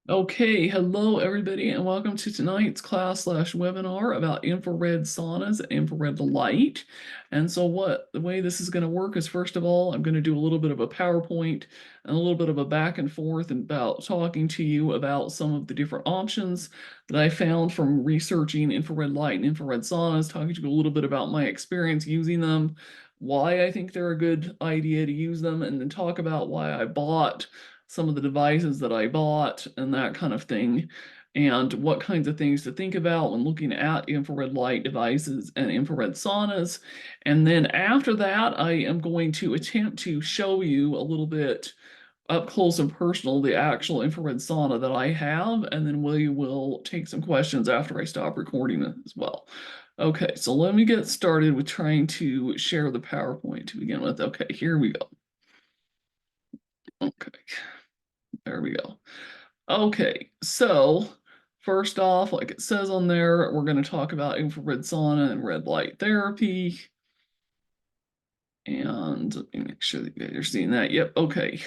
Okay, hello everybody, and welcome to tonight's class/webinar about infrared saunas and infrared light. And so the way this is going to work is, first of all, I'm going to do a little bit of a PowerPoint and a little bit of a back and forth about talking to you about some of the different options that I found from researching infrared light and infrared saunas, talking to you a little bit about my experience using them, why I think they're a good idea to use them, and then talk about why I bought some of the devices that I bought and that kind of thing, and what kinds of things to think about when looking at infrared light devices and infrared saunas. And then after that, I am going to attempt to show you a little bit up close and personal the actual infrared sauna that I have, and then we will take some questions after I stop recording it as well. Okay, so let me get started with trying to share the PowerPoint to begin with. Okay, here we go. Okay. There we go. Okay, so first off, like it says on there, we're going to talk about infrared sauna and red light therapy. And let me make sure that you guys are seeing that. Yep, okay.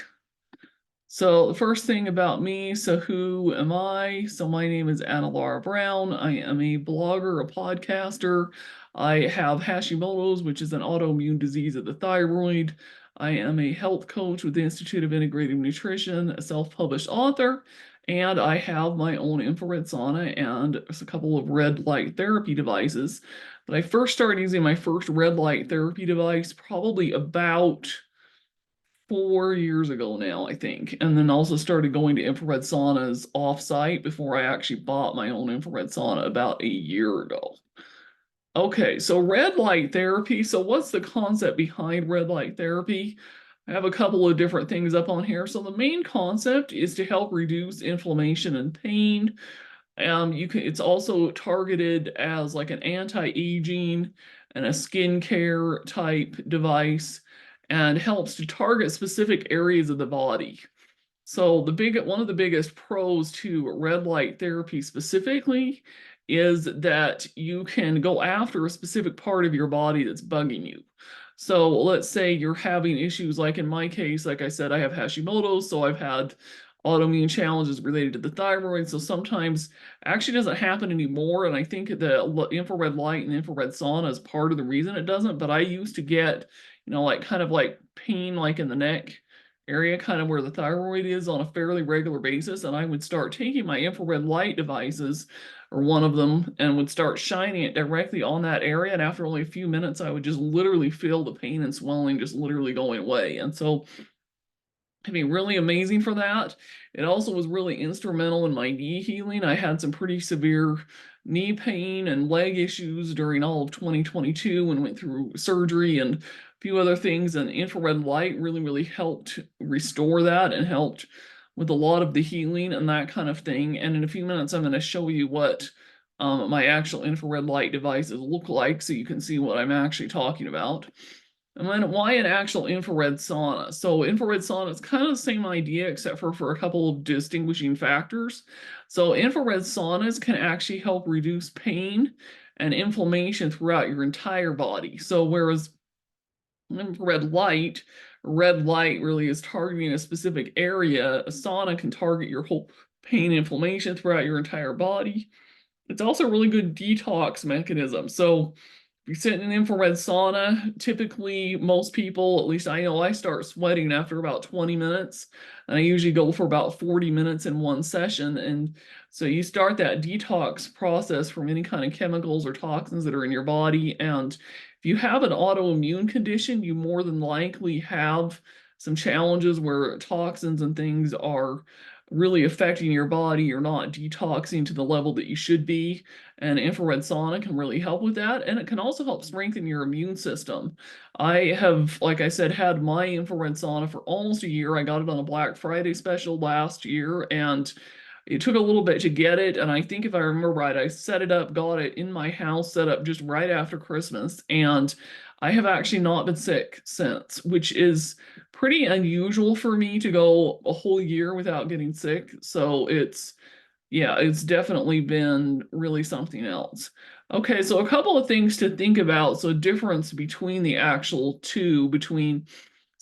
So the first thing about me, so who am I? So my name is Anna Laura Brown. I am a blogger, a podcaster. I have Hashimoto's, which is an autoimmune disease of the thyroid. I am a health coach with the Institute of Integrative Nutrition, a self-published author, and I have my own infrared sauna and a couple of red light therapy devices. But I first started using my first red light therapy device probably about 4 years ago now, I think, and then also started going to infrared saunas off-site before I actually bought my own infrared sauna about a year ago. Okay, so red light therapy. So what's the concept behind red light therapy? I have a couple of different things up on here. So the main concept is to help reduce inflammation and pain. It's also targeted as like an anti-aging and a skincare type device, and helps to target specific areas of the body. So one of the biggest pros to red light therapy specifically is that you can go after a specific part of your body that's bugging you. So let's say you're having issues, like in my case, like I said, I have Hashimoto's, so I've had autoimmune challenges related to the thyroid. So sometimes actually doesn't happen anymore. And I think the infrared light and infrared sauna is part of the reason it doesn't. But I used to get, like kind of like pain like in the neck area, kind of where the thyroid is, on a fairly regular basis. And I would start taking my infrared light devices, or one of them, and would start shining it directly on that area. And after only a few minutes, I would just literally feel the pain and swelling just literally going away. And so it'd be really amazing for that. It also was really instrumental in my knee healing. I had some pretty severe knee pain and leg issues during all of 2022 and went through surgery and a few other things. And infrared light really helped restore that and helped with a lot of the healing and that kind of thing. And in a few minutes, I'm going to show you what my actual infrared light devices look like so you can see what I'm actually talking about. And then why an actual infrared sauna? So infrared sauna is kind of the same idea, except for a couple of distinguishing factors. So infrared saunas can actually help reduce pain and inflammation throughout your entire body. So whereas infrared light, red light really is targeting a specific area, a sauna can target your whole pain and inflammation throughout your entire body. It's also a really good detox mechanism. So if you sit in an infrared sauna, typically most people, at least I know, I start sweating after about 20 minutes. And I usually go for about 40 minutes in one session. And so you start that detox process from any kind of chemicals or toxins that are in your body. And if you have an autoimmune condition, you more than likely have some challenges where toxins and things are really affecting your body. You're not detoxing to the level that you should be. And infrared sauna can really help with that. And it can also help strengthen your immune system. I have, like I said, had my infrared sauna for almost a year. I got it on a Black Friday special last year, and it took a little bit to get it. And I think if I remember right, I set it up, got it in my house, set up just right after Christmas. And I have actually not been sick since, which is pretty unusual for me to go a whole year without getting sick. So yeah, it's definitely been really something else. Okay, so a couple of things to think about. So difference between the actual two, between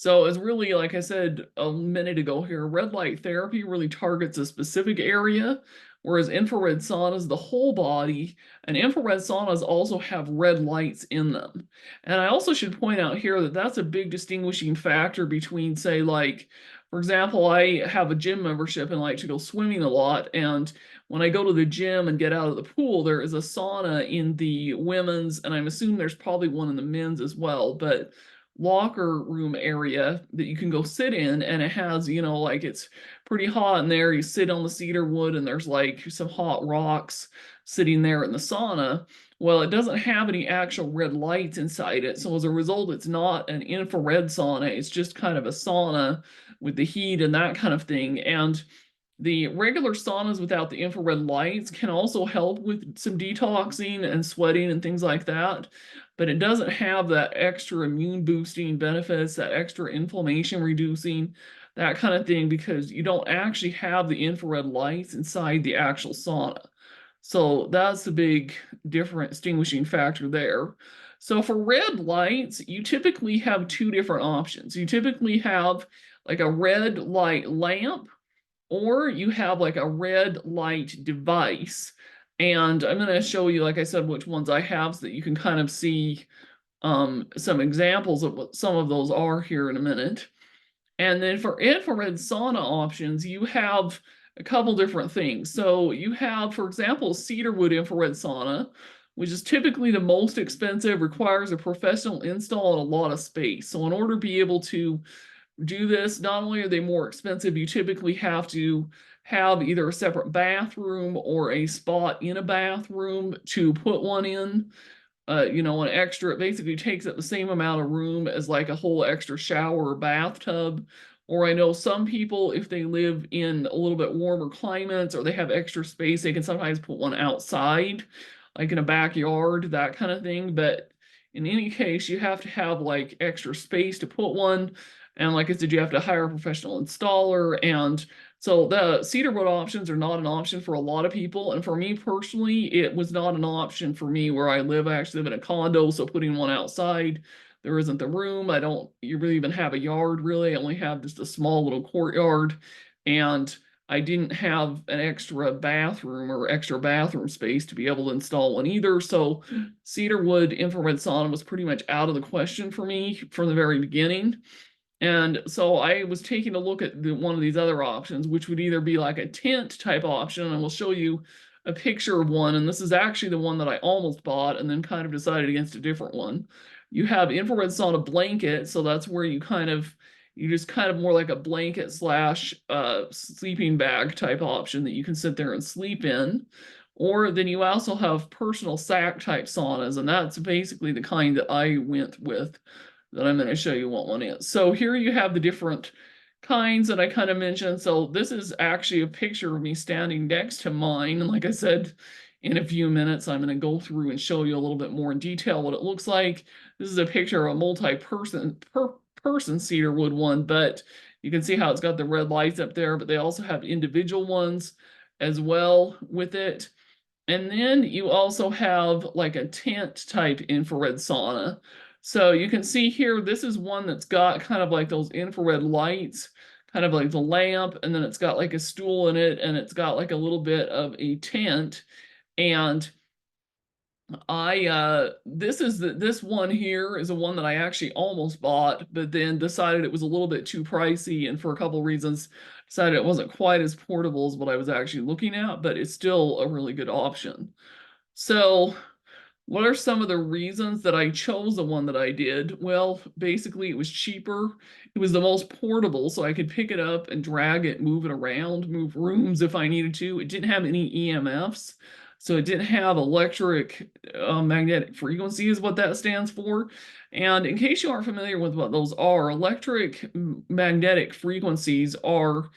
So it's really, like I said a minute ago here, red light therapy really targets a specific area, whereas infrared saunas, the whole body, and infrared saunas also have red lights in them. And I also should point out here that that's a big distinguishing factor between, say, like, for example, I have a gym membership and like to go swimming a lot. And when I go to the gym and get out of the pool, there is a sauna in the women's, and I'm assuming there's probably one in the men's as well, but locker room area that you can go sit in, and it has, like, it's pretty hot in there. You sit on the cedar wood and there's like some hot rocks sitting there in the sauna. Well, it doesn't have any actual red lights inside it, so as a result it's not an infrared sauna. It's just kind of a sauna with the heat and that kind of thing. And the regular saunas without the infrared lights can also help with some detoxing and sweating and things like that, but it doesn't have that extra immune boosting benefits, that extra inflammation reducing, that kind of thing, because you don't actually have the infrared lights inside the actual sauna. So that's the big different distinguishing factor there. So for red lights, you typically have two different options. You typically have like a red light lamp, or you have like a red light device. And I'm going to show you, like I said, which ones I have so that you can kind of see some examples of what some of those are here in a minute. And then for infrared sauna options, you have a couple different things. So you have, for example, cedarwood infrared sauna, which is typically the most expensive, requires a professional install and a lot of space. So in order to be able to do this, not only are they more expensive, you typically have to have either a separate bathroom or a spot in a bathroom to put one in. An extra, it basically takes up the same amount of room as like a whole extra shower or bathtub. Or I know some people, if they live in a little bit warmer climates or they have extra space, they can sometimes put one outside, like in a backyard, that kind of thing. But in any case, you have to have like extra space to put one. And like I said, you have to hire a professional installer. And so the cedarwood options are not an option for a lot of people. And for me personally, it was not an option for me where I live. I actually live in a condo, so putting one outside, there isn't the room. I don't you really even have a yard, really. I only have just a small little courtyard. And I didn't have an extra bathroom or extra bathroom space to be able to install one either. So cedarwood infrared sauna was pretty much out of the question for me from the very beginning. And so I was taking a look at one of these other options, which would either be like a tent type option, and we'll show you a picture of one. And this is actually the one that I almost bought and then kind of decided against a different one. You have infrared sauna blanket, so that's where you just kind of more like a blanket slash sleeping bag type option that you can sit there and sleep in. Or then you also have personal sack type saunas, and that's basically the kind that I went with, that I'm going to show you what one is. So here you have the different kinds that I kind of mentioned. So this is actually a picture of me standing next to mine. And like I said, in a few minutes, I'm going to go through and show you a little bit more in detail what it looks like. This is a picture of a person cedarwood one, but you can see how it's got the red lights up there, but they also have individual ones as well with it. And then you also have like a tent type infrared sauna. So you can see here, this is one that's got kind of like those infrared lights, kind of like the lamp, and then it's got like a stool in it, and it's got like a little bit of a tent. And this one here is a one that I actually almost bought, but then decided it was a little bit too pricey, and for a couple reasons decided it wasn't quite as portable as what I was actually looking at, but it's still a really good option. So what are some of the reasons that I chose the one that I did? Well, basically it was cheaper. It was the most portable, so I could pick it up and drag it, move it around, move rooms if I needed to. It didn't have any EMFs, so it didn't have electric magnetic frequency is what that stands for. And in case you aren't familiar with what those are, electric magnetic frequencies are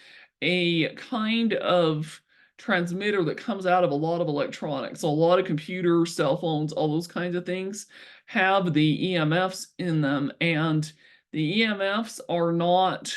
a kind of transmitter that comes out of a lot of electronics. So a lot of computers, cell phones, all those kinds of things have the EMFs in them, and the EMFs are not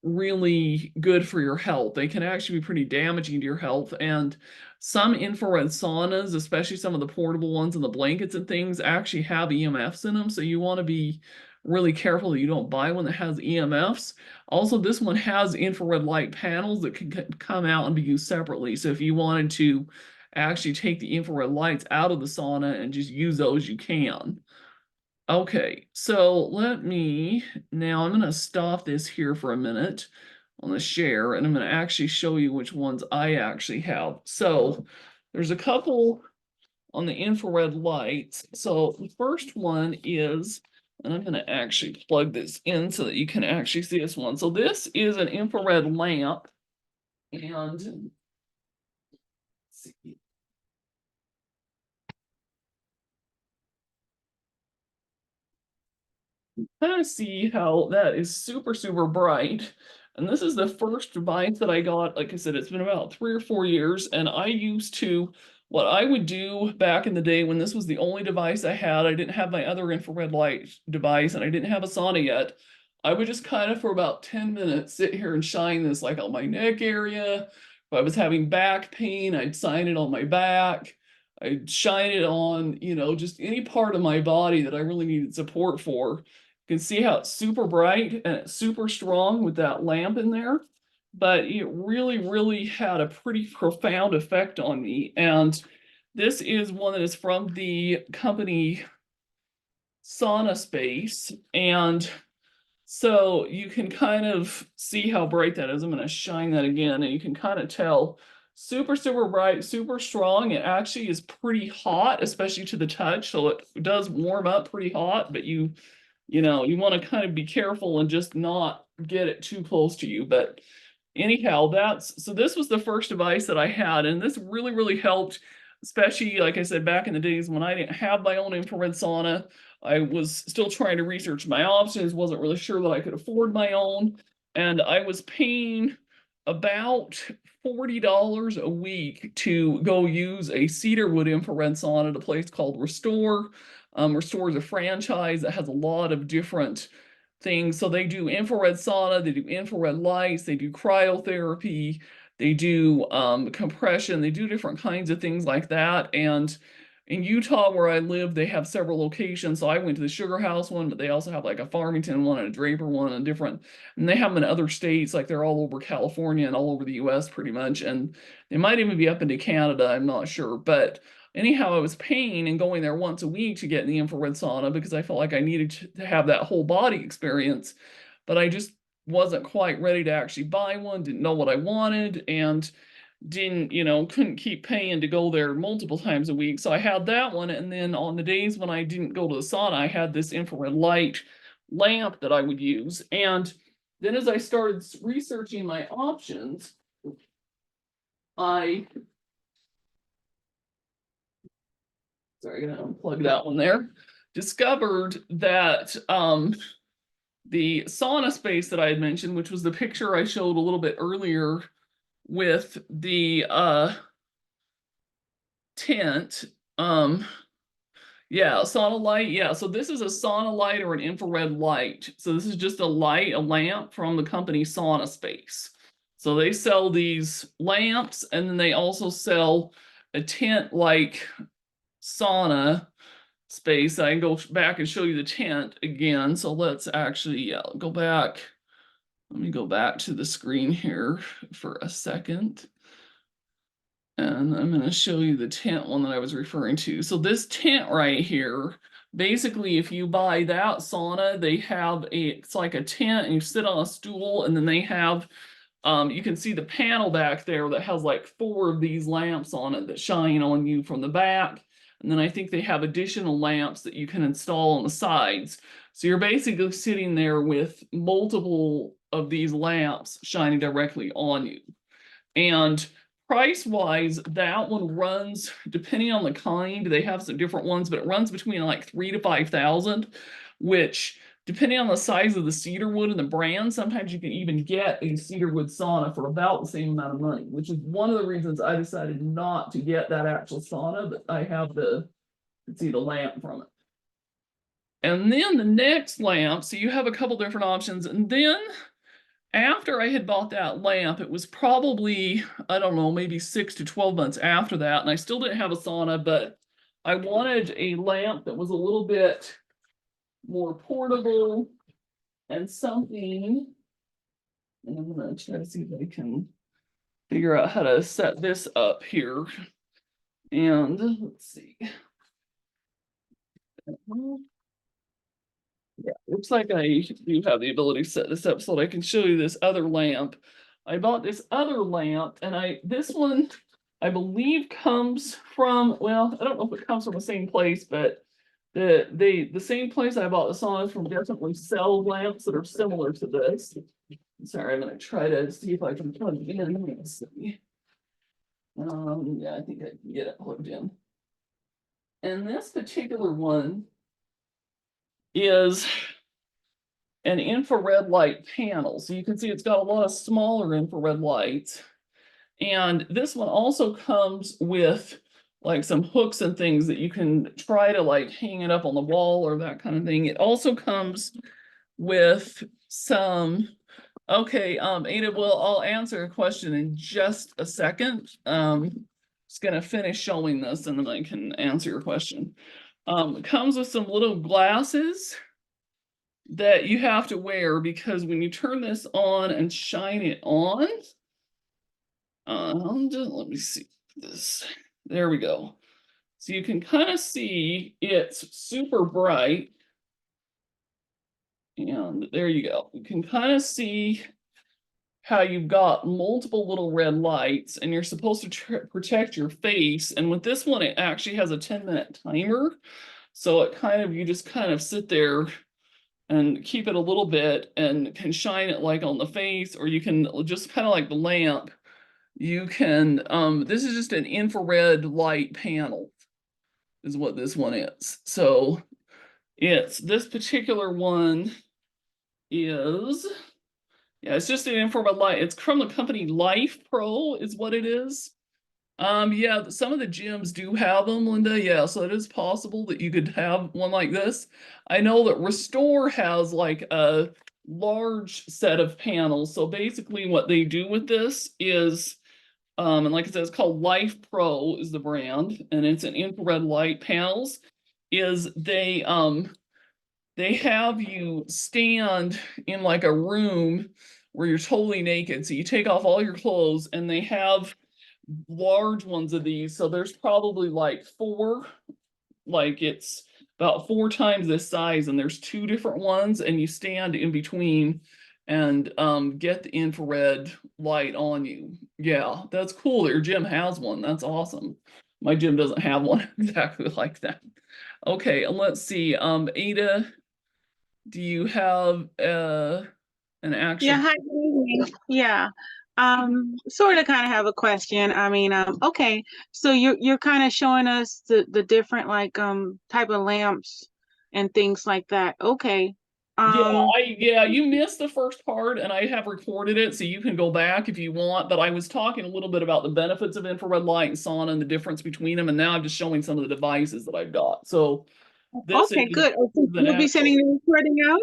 really good for your health. They can actually be pretty damaging to your health. And some infrared saunas, especially some of the portable ones and the blankets and things, actually have EMFs in them. So you want to be really careful that you don't buy one that has EMFs. Also, this one has infrared light panels that can come out and be used separately. So if you wanted to actually take the infrared lights out of the sauna and just use those, you can. Okay, so now I'm going to stop this here for a minute on the share, and I'm going to actually show you which ones I actually have. So there's a couple on the infrared lights. So the first one is, and I'm going to actually plug this in so that you can actually see this one. So this is an infrared lamp, and let's see. Kind of see how that is super, super bright. And this is the first device that I got. Like I said, it's been about 3 or 4 years. And I used to, what I would do back in the day when this was the only device I had, I didn't have my other infrared light device and I didn't have a sauna yet. I would just kind of for about 10 minutes sit here and shine this like on my neck area. If I was having back pain, I'd shine it on my back. I'd shine it on, just any part of my body that I really needed support for. You can see how it's super bright and it's super strong with that lamp in there, but it really, really had a pretty profound effect on me. And this is one that is from the company Sauna Space. And so you can kind of see how bright that is. I'm going to shine that again, and you can kind of tell super, super bright, super strong. It actually is pretty hot, especially to the touch. So it does warm up pretty hot, but you want to kind of be careful and just not get it too close to you. But anyhow, so this was the first device that I had, and this really, really helped, especially like I said, back in the days when I didn't have my own infrared sauna. I was still trying to research my options, wasn't really sure that I could afford my own, and I was paying about $40 a week to go use a cedarwood infrared sauna at a place called Restore. Restore is a franchise that has a lot of different things. So they do infrared sauna, they do infrared lights, they do cryotherapy, they do compression, they do different kinds of things like that. And in Utah, where I live, they have several locations. So I went to the Sugar House one, but they also have like a Farmington one and a Draper one and and they have them in other states, like they're all over California and all over the US pretty much. And they might even be up into Canada, I'm not sure. But anyhow, I was paying and going there once a week to get in the infrared sauna because I felt like I needed to have that whole body experience. But I just wasn't quite ready to actually buy one, didn't know what I wanted, and couldn't keep paying to go there multiple times a week. So I had that one. And then on the days when I didn't go to the sauna, I had this infrared light lamp that I would use. And then as I started researching my options, sorry, I'm gonna unplug that one there. Discovered that the sauna space that I had mentioned, which was the picture I showed a little bit earlier with the tent. Yeah, sauna light. Yeah, so this is a sauna light or an infrared light. So this is just a lamp from the company Sauna Space. So they sell these lamps, and then they also sell a tent-like sauna space. I can go back and show you the tent again. So let's actually go back. Let me go back to the screen here for a second. And I'm going to show you the tent one that I was referring to. So this tent right here, basically, if you buy that sauna, it's like a tent and you sit on a stool, and then they have, you can see the panel back there that has like 4 of these lamps on it that shine on you from the back. And then I think they have additional lamps that you can install on the sides. So you're basically sitting there with multiple of these lamps shining directly on you. And price-wise, that one runs, depending on the kind, they have some different ones, but it runs between like 3,000 to 5,000, which depending on the size of the cedar wood and the brand, sometimes you can even get a cedar wood sauna for about the same amount of money, which is one of the reasons I decided not to get that actual sauna, but I have the lamp from it. And then the next lamp, so you have a couple different options. And then after I had bought that lamp, it was probably, I don't know, maybe 6 to 12 months after that. And I still didn't have a sauna, but I wanted a lamp that was a little bit more portable and something. And I'm gonna try to see if I can figure out how to set this up here. And let's see. Yeah, looks like I do have the ability to set this up so that I can show you this other lamp. I bought this other lamp, and this one I believe comes from, well, I don't know if it comes from the same place, but the same place I bought the sauna from definitely sell lamps that are similar to this. Sorry, I'm gonna try to see if I can plug it in. Let's see. Yeah, I think I can get it plugged in. And this particular one is an infrared light panel. So you can see it's got a lot of smaller infrared lights. And this one also comes with like some hooks and things that you can try to like hang it up on the wall or that kind of thing. It also comes with some, okay, Ada, well, I'll answer a question in just a second. Just gonna finish showing this and then I can answer your question. It comes with some little glasses that you have to wear because when you turn this on and shine it on, let me see this. There we go. So you can kind of see it's super bright. And there you go. You can kind of see how you've got multiple little red lights and you're supposed to protect your face. And with this one, it actually has a 10-minute timer. So you just kind of sit there and keep it a little bit and can shine it like on the face, or you can just kind of like the lamp. You can, this is just an infrared light panel is what this one is. So this particular one is, yeah, it's just an infrared light. It's from the company Life Pro is what it is. Yeah, some of the gyms do have them, Linda. Yeah, so it is possible that you could have one like this. I know that Restore has like a large set of panels. So basically what they do with this is, and like I said, it's called Life Pro is the brand, and it's an infrared light panels, is they have you stand in like a room where you're totally naked. So you take off all your clothes and they have large ones of these. So there's probably like four, like it's about 4 times this size, and there's 2 different ones, and you stand in between and get the infrared light on you. Yeah, that's cool that your gym has one. That's awesome. My gym doesn't have one exactly like that. Okay, and let's see. Ada, do you have an Yeah, actual? hi, good evening. Yeah. Sort of kind of have a question. I mean, okay, so you're kind of showing us the different like type of lamps and things like that. Okay. Yeah, Um, you missed the first part and I have recorded it so you can go back if you want, but I was talking a little bit about the benefits of infrared light and sauna and the difference between them, and now I'm just showing some of the devices that I've got. So this okay, is good. Okay, an you'll be sending actual, the recording out?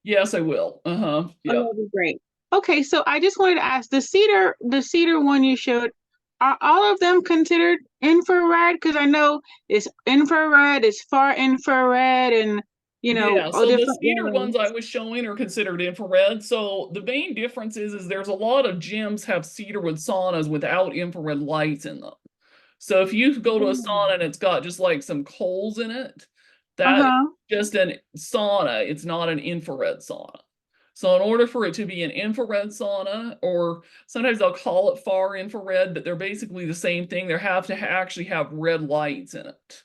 yes, I will. Uh-huh. Oh, Yeah. that'd be great. Okay, so I just wanted to ask the cedar one you showed, are all of them considered infrared? Because I know it's infrared, it's far infrared, and Yeah, all so the different cedar ones I ones. was showing are considered infrared. So the main difference is there's a lot of gyms have cedarwood saunas without infrared lights in them. So if you go to a sauna and it's got just like some coals in it, that is Uh-huh. just an sauna. It's not an infrared sauna. So in order for it to be an infrared sauna, or sometimes they'll call it far infrared, but they're basically the same thing. They have to actually have red lights in it.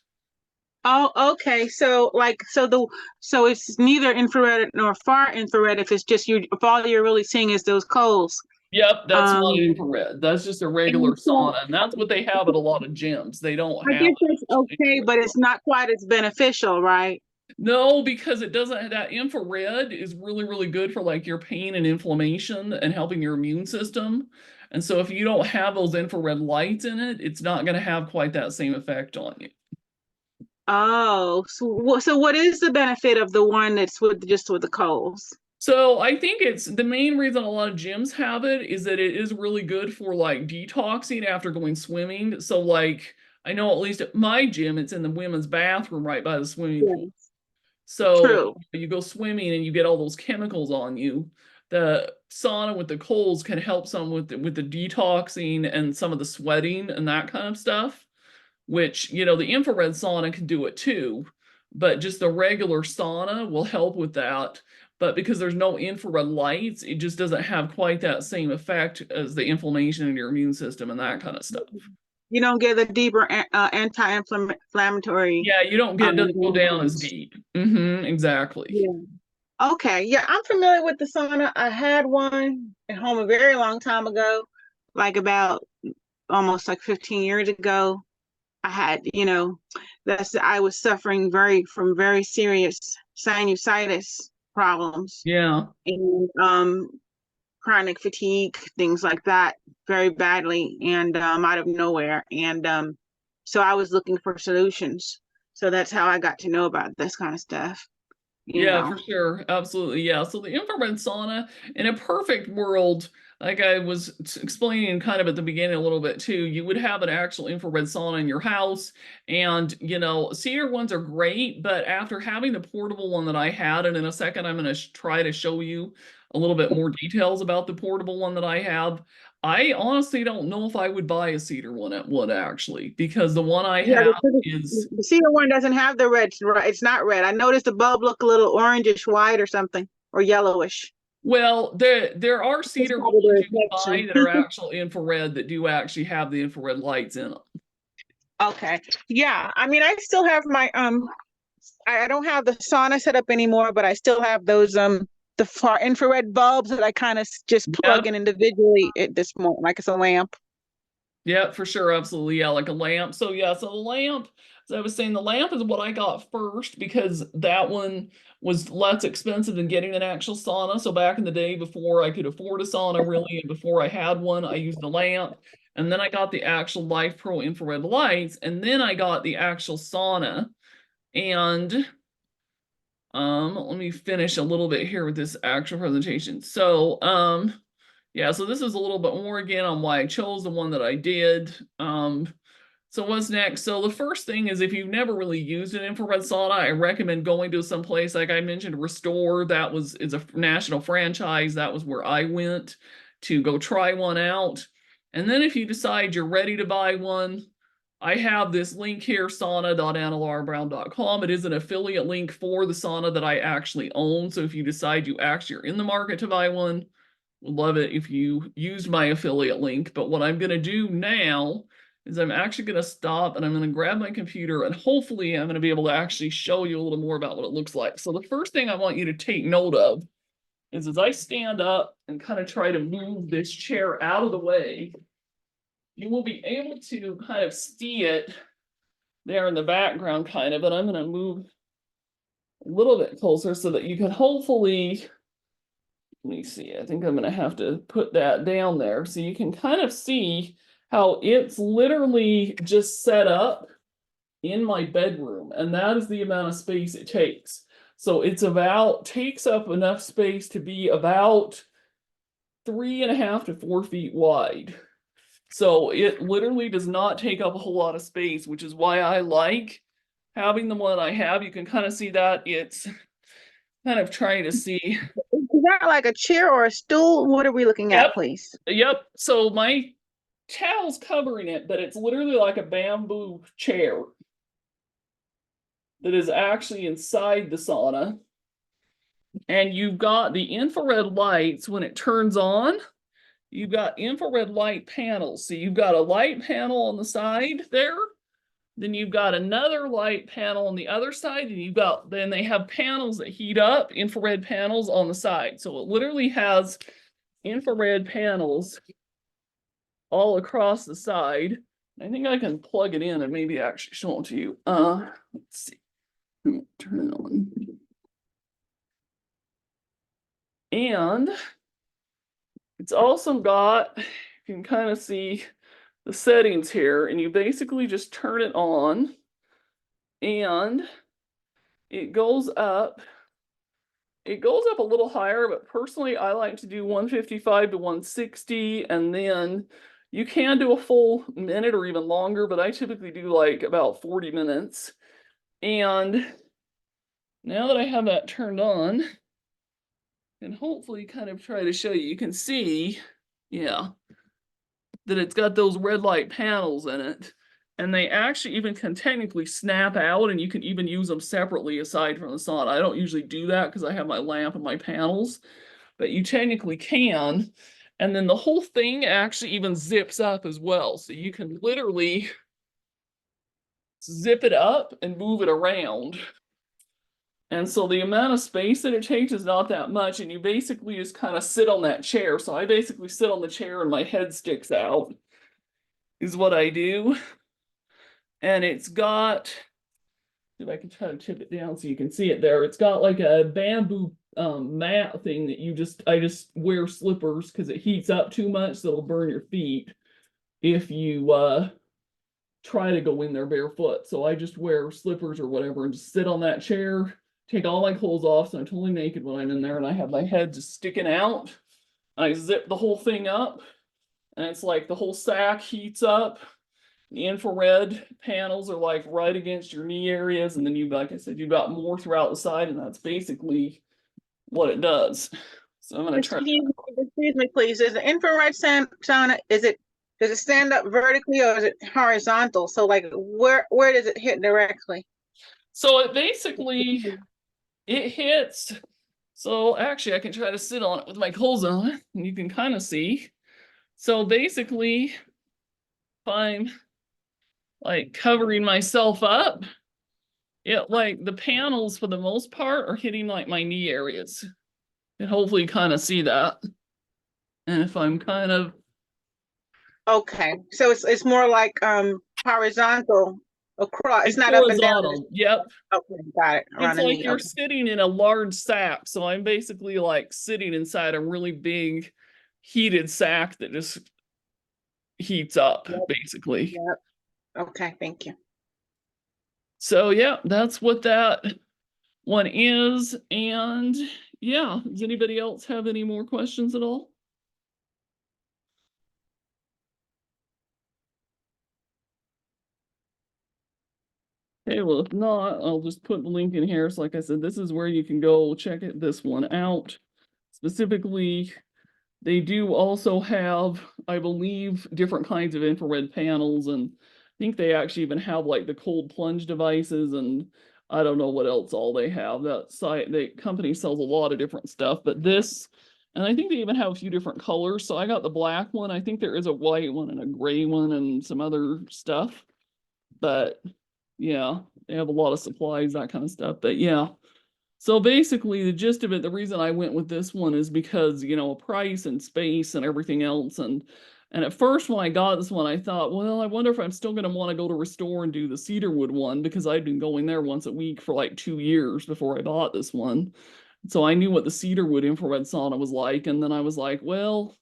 Oh, okay. So it's neither infrared nor far infrared if it's just if all you're really seeing is those coals. Yep, that's not Um, infrared. That's just a regular and so sauna, and that's what they have at a lot of gyms. They don't I have guess an that's actual okay, infrared but sauna. it's not quite as beneficial, right? No, because it doesn't, that infrared is really, really good for like your pain and inflammation and helping your immune system. And so if you don't have those infrared lights in it, it's not going to have quite that same effect on you. Oh, so what is the benefit of the one that's with the coals? So I think it's the main reason a lot of gyms have it is that it is really good for like detoxing after going swimming. So like I know at least at my gym, it's in the women's bathroom right by the swimming pool. Yes. So True. you go swimming and you get all those chemicals on you. The sauna with the coals can help some with the detoxing and some of the sweating and that kind of stuff, which, the infrared sauna can do it too, but just the regular sauna will help with that. But because there's no infrared lights, it just doesn't have quite that same effect as the inflammation in your immune system and that kind of stuff. You don't get the deeper anti-inflammatory Yeah, you don't get, it doesn't go down as benefits. deep. Exactly. Yeah. Okay. Yeah, I'm familiar with the sauna. I had one at home a very long time ago, like about almost like 15 years ago. I had, I was suffering from very serious sinusitis problems Yeah. and chronic fatigue, things like that, very badly and out of nowhere. And so I was looking for solutions. So that's how I got to know about this kind of stuff, you Yeah, know. for sure. Absolutely. Yeah. So the infrared sauna, in a perfect world, like I was explaining kind of at the beginning a little bit too, you would have an actual infrared sauna in your house. And, cedar ones are great, but after having the portable one that I had, and in a second, I'm going to try to show you a little bit more details about the portable one that I have. I honestly don't know if I would buy a cedar one at would actually, because the one I Yeah, have is. the cedar one doesn't have the red. It's not red. I noticed the bulb look a little orangish white or something, or yellowish. Well, there are It's cedar probably ones the you can buy reflection. that are actual infrared that do actually have the infrared lights in them. Okay. Yeah. I mean, I still have my I don't have the sauna set up anymore, but I still have those the far infrared bulbs that I kind of just plug Yep, in individually at this moment, like it's a lamp. yep, for sure, absolutely. Yeah, like a lamp. So yeah, so the lamp, as I was saying, the lamp is what I got first because that one was less expensive than getting an actual sauna. So back in the day, before I could afford a sauna really, and before I had one, I used the lamp. And then I got the actual Life Pro infrared lights, and then I got the actual sauna. And let me finish a little bit here with this actual presentation. So, yeah, so this is a little bit more again on why I chose the one that I did. So what's next? So the first thing is if you've never really used an infrared sauna, I recommend going to some place like I mentioned, Restore. Is a national franchise. That was where I went to go try one out. And then if you decide you're ready to buy one, I have this link here, sauna.annalarbrown.com. It is an affiliate link for the sauna that I actually own. So if you decide you actually are in the market to buy one, would love it if you used my affiliate link. But what I'm going to do now is I'm actually going to stop and I'm going to grab my computer and hopefully I'm going to be able to actually show you a little more about what it looks like. So the first thing I want you to take note of is as I stand up and kind of try to move this chair out of the way, you will be able to kind of see it there in the background kind of, but I'm going to move a little bit closer so that you can hopefully, let me see, I think I'm going to have to put that down there so you can kind of see how it's literally just set up in my bedroom, and that is the amount of space it takes. So takes up enough space to be about 3.5 to 4 feet wide. So it literally does not take up a whole lot of space, which is why I like having the one I have. You can kind of see that it's kind of trying to see. Is that like a chair or a stool? What are we looking at, Yep. please? Yep. So my towel's covering it, but it's literally like a bamboo chair that is actually inside the sauna. And you've got the infrared lights when it turns on. You've got infrared light panels. So you've got a light panel on the side there. Then you've got another light panel on the other side, and then they have panels that heat up, infrared panels on the side. So it literally has infrared panels all across the side. I think I can plug it in and maybe actually show it to you. Let's see. Let me turn it on. And it's also got, you can kind of see the settings here, and you basically just turn it on and it goes up. It goes up a little higher, but personally, I like to do 155 to 160, and then you can do a full minute or even longer, but I typically do like about 40 minutes. And now that I have that turned on, and hopefully kind of try to show you, you can see, yeah, that it's got those red light panels in it. And they actually even can technically snap out, and you can even use them separately aside from the sauna. I don't usually do that because I have my lamp and my panels, but you technically can. And then the whole thing actually even zips up as well. So you can literally zip it up and move it around. And so the amount of space that it takes is not that much. And you basically just kind of sit on that chair. So I basically sit on the chair and my head sticks out, is what I do. And it's got, if I can try to tip it down so you can see it there, it's got like a bamboo mat thing that I just wear slippers because it heats up too much, so it'll burn your feet if you try to go in there barefoot. So I just wear slippers or whatever and just sit on that chair, take all my clothes off, so I'm totally naked when I'm in there, and I have my head just sticking out. I zip the whole thing up, and it's like the whole sack heats up. The infrared panels are like right against your knee areas, and then you, like I said, you've got more throughout the side, and that's basically what it does. So I'm gonna try. Excuse me, please. Is the infrared sauna, does it stand up vertically or is it horizontal? So like where does it hit directly? So it basically it hits. So actually, I can try to sit on it with my clothes on, and you can kind of see. So basically, if I'm like covering myself up, it like the panels for the most part are hitting like my knee areas. And hopefully you kind of see that. And if I'm kind of Okay. So it's more like horizontal across. It's like not up and down. horizontal, yep. Okay, got it. It's Around the like knee. you're Okay. sitting in a large sack. So I'm basically like sitting inside a really big heated sack that just heats up, Yep. basically. Yep. Okay, thank you. So yeah, that's what that one is. And yeah, does anybody else have any more questions at all? Okay, well, if not, I'll just put the link in here. So like I said, this is where you can go check this one out. Specifically, they do also have, I believe, different kinds of infrared panels, and I think they actually even have like the cold plunge devices, and I don't know what else all they have. That site, the company sells a lot of different stuff, but this, and I think they even have a few different colors. So I got the black one. I think there is a white one and a gray one and some other stuff, but yeah, they have a lot of supplies, that kind of stuff. But yeah. So basically, the gist of it, the reason I went with this one is because, price and space and everything else. And at first, when I got this one, I thought, well, I wonder if I'm still going to want to go to Restore and do the cedarwood one because I'd been going there once a week for like 2 years before I bought this one. So I knew what the cedarwood infrared sauna was like. And then I was like, well,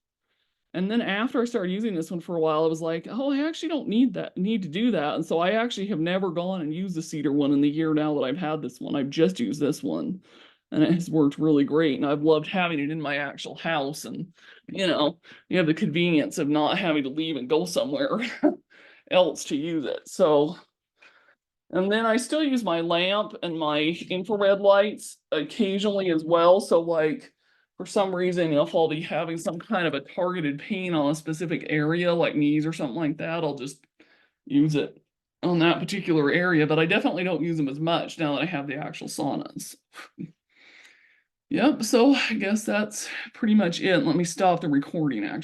and then after I started using this one for a while, I was like, oh, I actually don't need to do that. And so I actually have never gone and used the cedar one in the year now that I've had this one. I've just used this one. And it has worked really great. And I've loved having it in my actual house. And, you have the convenience of not having to leave and go somewhere else to use it. So, and then I still use my lamp and my infrared lights occasionally as well. So like for some reason, if I'll be having some kind of a targeted pain on a specific area, like knees or something like that, I'll just use it on that particular area. But I definitely don't use them as much now that I have the actual saunas. Yep, so I guess that's pretty much it. Let me stop the recording actually.